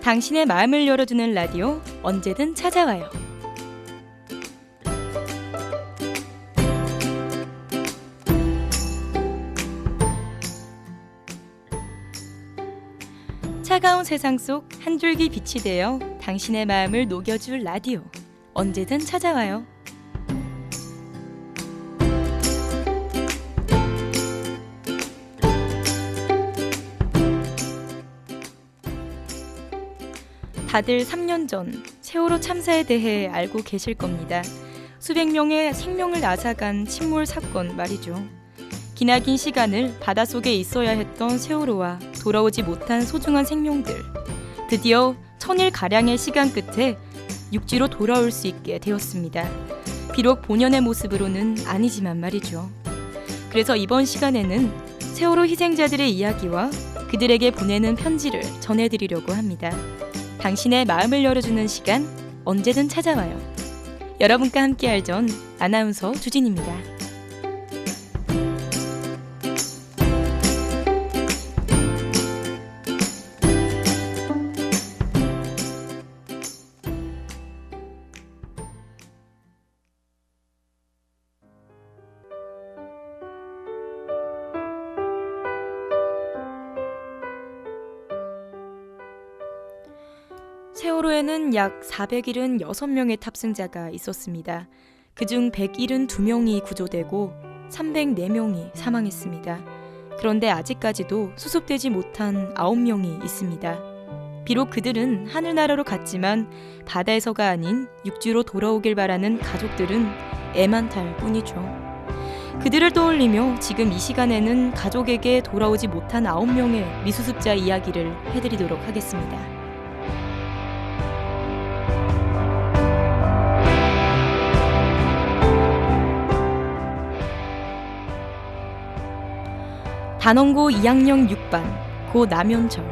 당신의 마음을 열어주는 라디오 언제든 찾아와요. 차가운 세상 속 한 줄기 빛이 되어 당신의 마음을 녹여줄 라디오 언제든 찾아와요. 다들 3년 전 세월호 참사에 대해 알고 계실 겁니다. 수백 명의 생명을 앗아간 침몰 사건 말이죠. 기나긴 시간을 바닷속에 있어야 했던 세월호와 돌아오지 못한 소중한 생명들. 드디어 1000일가량의 시간 끝에 육지로 돌아올 수 있게 되었습니다. 비록 본연의 모습으로는 아니지만 말이죠. 그래서 이번 시간에는 세월호 희생자들의 이야기와 그들에게 보내는 편지를 전해드리려고 합니다. 당신의 마음을 열어주는 시간 언제든 찾아와요. 여러분과 함께할 전 아나운서 주진입니다. 세월호에는 약 476명의 탑승자가 있었습니다. 그중 172명이 구조되고 304명이 사망했습니다. 그런데 아직까지도 수습되지 못한 9명이 있습니다. 비록 그들은 하늘나라로 갔지만 바다에서가 아닌 육지로 돌아오길 바라는 가족들은 애만탈 뿐이죠. 그들을 떠올리며 지금 이 시간에는 가족에게 돌아오지 못한 9명의 미수습자 이야기를 해드리도록 하겠습니다. 단원고 2학년 6반 고 남현철.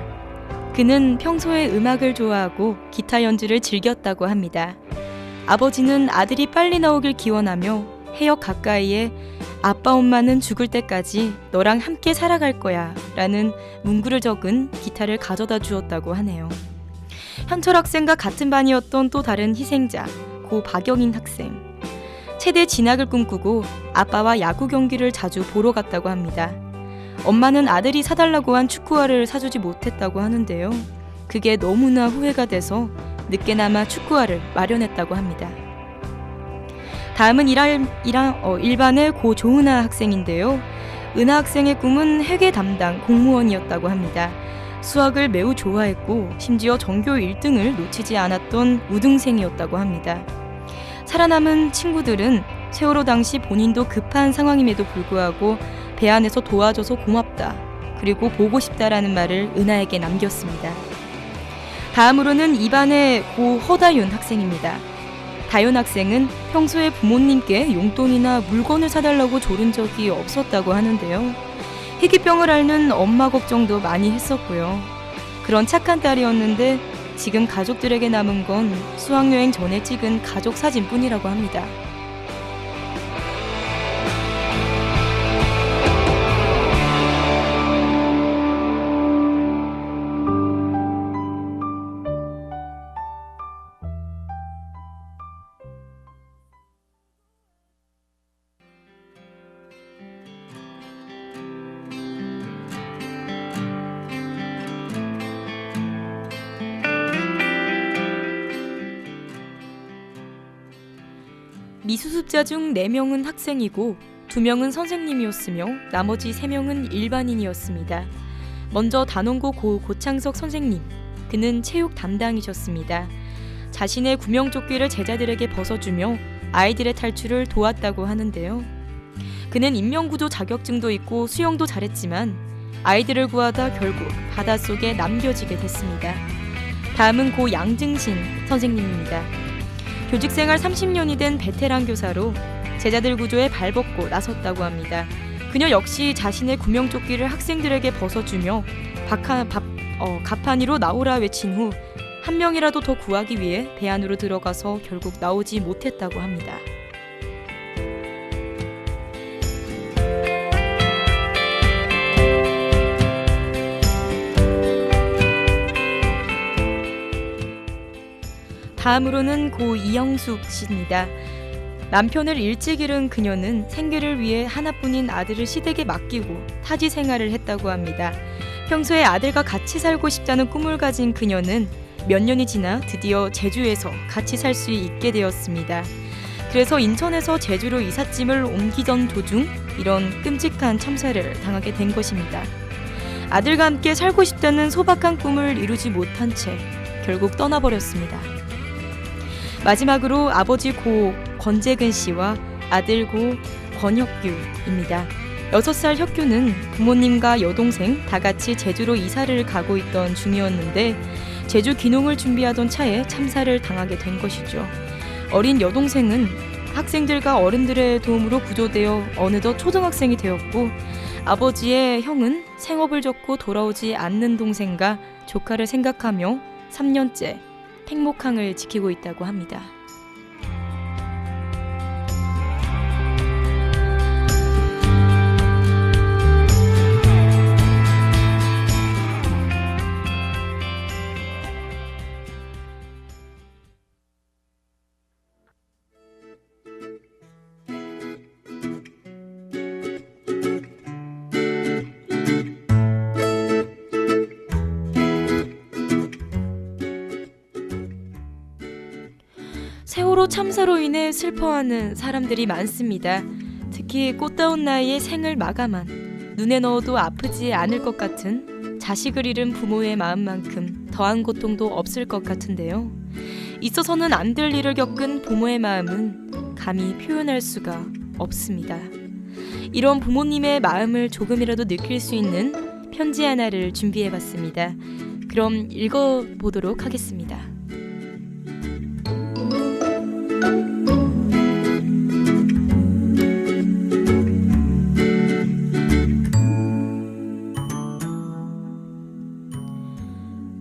그는 평소에 음악을 좋아하고 기타 연주를 즐겼다고 합니다. 아버지는 아들이 빨리 나오길 기원하며 해역 가까이에 아빠 엄마는 죽을 때까지 너랑 함께 살아갈 거야 라는 문구를 적은 기타를 가져다 주었다고 하네요. 현철 학생과 같은 반이었던 또 다른 희생자 고 박영인 학생. 체대 진학을 꿈꾸고 아빠와 야구 경기를 자주 보러 갔다고 합니다. 엄마는 아들이 사달라고 한 축구화를 사주지 못했다고 하는데요. 그게 너무나 후회가 돼서 늦게나마 축구화를 마련했다고 합니다. 다음은 일반의 고 조은하 학생인데요. 은하 학생의 꿈은 회계 담당 공무원이었다고 합니다. 수학을 매우 좋아했고 심지어 전교 1등을 놓치지 않았던 우등생이었다고 합니다. 살아남은 친구들은 세월호 당시 본인도 급한 상황임에도 불구하고 배 안에서 도와줘서 고맙다. 그리고 보고 싶다라는 말을 은하에게 남겼습니다. 다음으로는 2반의 고 허다윤 학생입니다. 다윤 학생은 평소에 부모님께 용돈이나 물건을 사달라고 조른 적이 없었다고 하는데요. 희귀병을 앓는 엄마 걱정도 많이 했었고요. 그런 착한 딸이었는데 지금 가족들에게 남은 건 수학여행 전에 찍은 가족 사진뿐이라고 합니다. 미수습자 중 4명은 학생이고 2명은 선생님이었으며 나머지 3명은 일반인이었습니다. 먼저 단원고 고 고창석 선생님, 그는 체육 담당이셨습니다. 자신의 구명조끼를 제자들에게 벗어주며 아이들의 탈출을 도왔다고 하는데요. 그는 인명구조 자격증도 있고 수영도 잘했지만 아이들을 구하다 결국 바닷속에 남겨지게 됐습니다. 다음은 고 양증신 선생님입니다. 교직생활 30년이 된 베테랑 교사로 제자들 구조에 발벗고 나섰다고 합니다. 그녀 역시 자신의 구명조끼를 학생들에게 벗어주며 갑판이로 나오라 외친 후 한 명이라도 더 구하기 위해 배 안으로 들어가서 결국 나오지 못했다고 합니다. 다음으로는 고 이영숙 씨입니다. 남편을 일찍 잃은 그녀는 생계를 위해 하나뿐인 아들을 시댁에 맡기고 타지 생활을 했다고 합니다. 평소에 아들과 같이 살고 싶다는 꿈을 가진 그녀는 몇 년이 지나 드디어 제주에서 같이 살 수 있게 되었습니다. 그래서 인천에서 제주로 이삿짐을 옮기던 도중 이런 끔찍한 참사를 당하게 된 것입니다. 아들과 함께 살고 싶다는 소박한 꿈을 이루지 못한 채 결국 떠나버렸습니다. 마지막으로 아버지 고 권재근 씨와 아들 고 권혁규입니다. 6살 혁규는 부모님과 여동생 다 같이 제주로 이사를 가고 있던 중이었는데 제주 귀농을 준비하던 차에 참사를 당하게 된 것이죠. 어린 여동생은 학생들과 어른들의 도움으로 구조되어 어느덧 초등학생이 되었고 아버지의 형은 생업을 접고 돌아오지 않는 동생과 조카를 생각하며 3년째 팽목항을 지키고 있다고 합니다. 세월호 참사로 인해 슬퍼하는 사람들이 많습니다. 특히 꽃다운 나이에 생을 마감한 눈에 넣어도 아프지 않을 것 같은 자식을 잃은 부모의 마음만큼 더한 고통도 없을 것 같은데요. 있어서는 안 될 일을 겪은 부모의 마음은 감히 표현할 수가 없습니다. 이런 부모님의 마음을 조금이라도 느낄 수 있는 편지 하나를 준비해봤습니다. 그럼 읽어보도록 하겠습니다.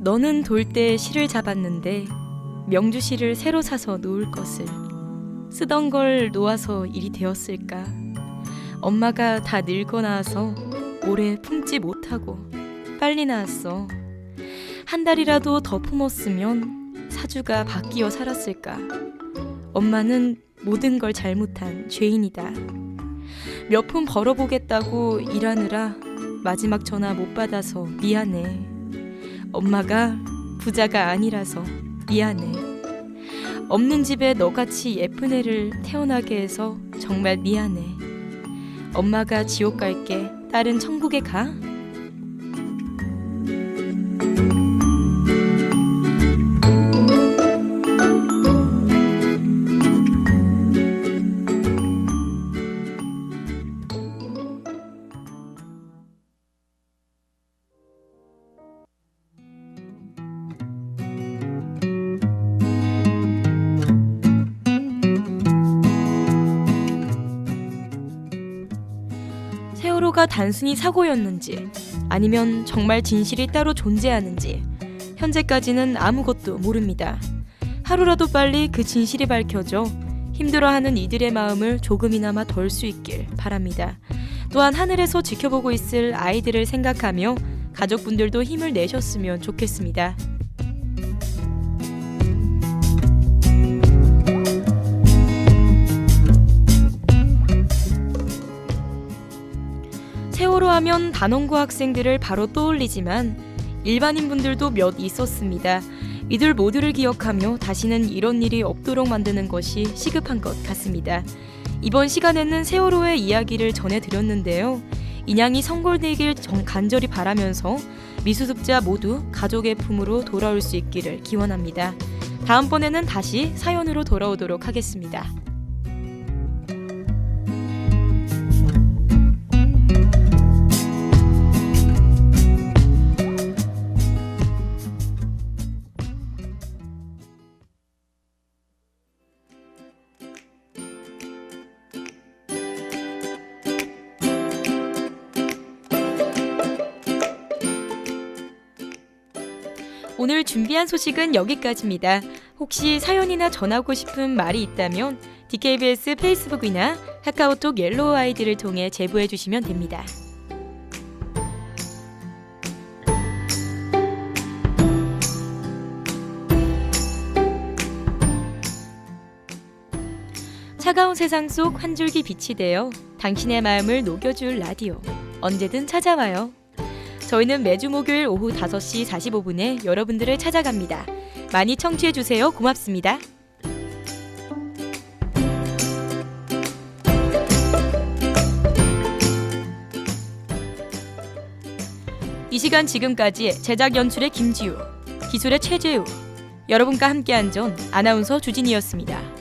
너는 돌 때 실을 잡았는데 명주실을 새로 사서 놓을 것을 쓰던 걸 놓아서 일이 되었을까. 엄마가 다 늙어 나와서 오래 품지 못하고 빨리 나왔어. 한 달이라도 더 품었으면 사주가 바뀌어 살았을까. 엄마는 모든 걸 잘못한 죄인이다. 몇 푼 벌어보겠다고 일하느라 마지막 전화 못 받아서 미안해. 엄마가 부자가 아니라서 미안해. 없는 집에 너같이 예쁜 애를 태어나게 해서 정말 미안해. 엄마가 지옥 갈게. 딸은 천국에 가. 세월호가 단순히 사고였는지 아니면 정말 진실이 따로 존재하는지 현재까지는 아무것도 모릅니다. 하루라도 빨리 그 진실이 밝혀져 힘들어하는 이들의 마음을 조금이나마 덜 수 있길 바랍니다. 또한 하늘에서 지켜보고 있을 아이들을 생각하며 가족분들도 힘을 내셨으면 좋겠습니다. 세월호 하면 단원고 학생들을 바로 떠올리지만 일반인 분들도 몇 있었습니다. 이들 모두를 기억하며 다시는 이런 일이 없도록 만드는 것이 시급한 것 같습니다. 이번 시간에는 세월호의 이야기를 전해드렸는데요. 인양이 성골되길 간절히 바라면서 미수습자 모두 가족의 품으로 돌아올 수 있기를 기원합니다. 다음번에는 다시 사연으로 돌아오도록 하겠습니다. 오늘 준비한 소식은 여기까지입니다. 혹시 사연이나 전하고 싶은 말이 있다면 DKBS 페이스북이나 카카오톡 옐로우 아이디를 통해 제보해 주시면 됩니다. 차가운 세상 속 한 줄기 빛이 되어 당신의 마음을 녹여줄 라디오. 언제든 찾아와요. 저희는 매주 목요일 오후 5시 45분에 여러분들을 찾아갑니다. 많이 청취해주세요. 고맙습니다. 이 시간 지금까지 제작 연출의 김지우, 기술의 최재우, 여러분과 함께한 전 아나운서 주진이었습니다.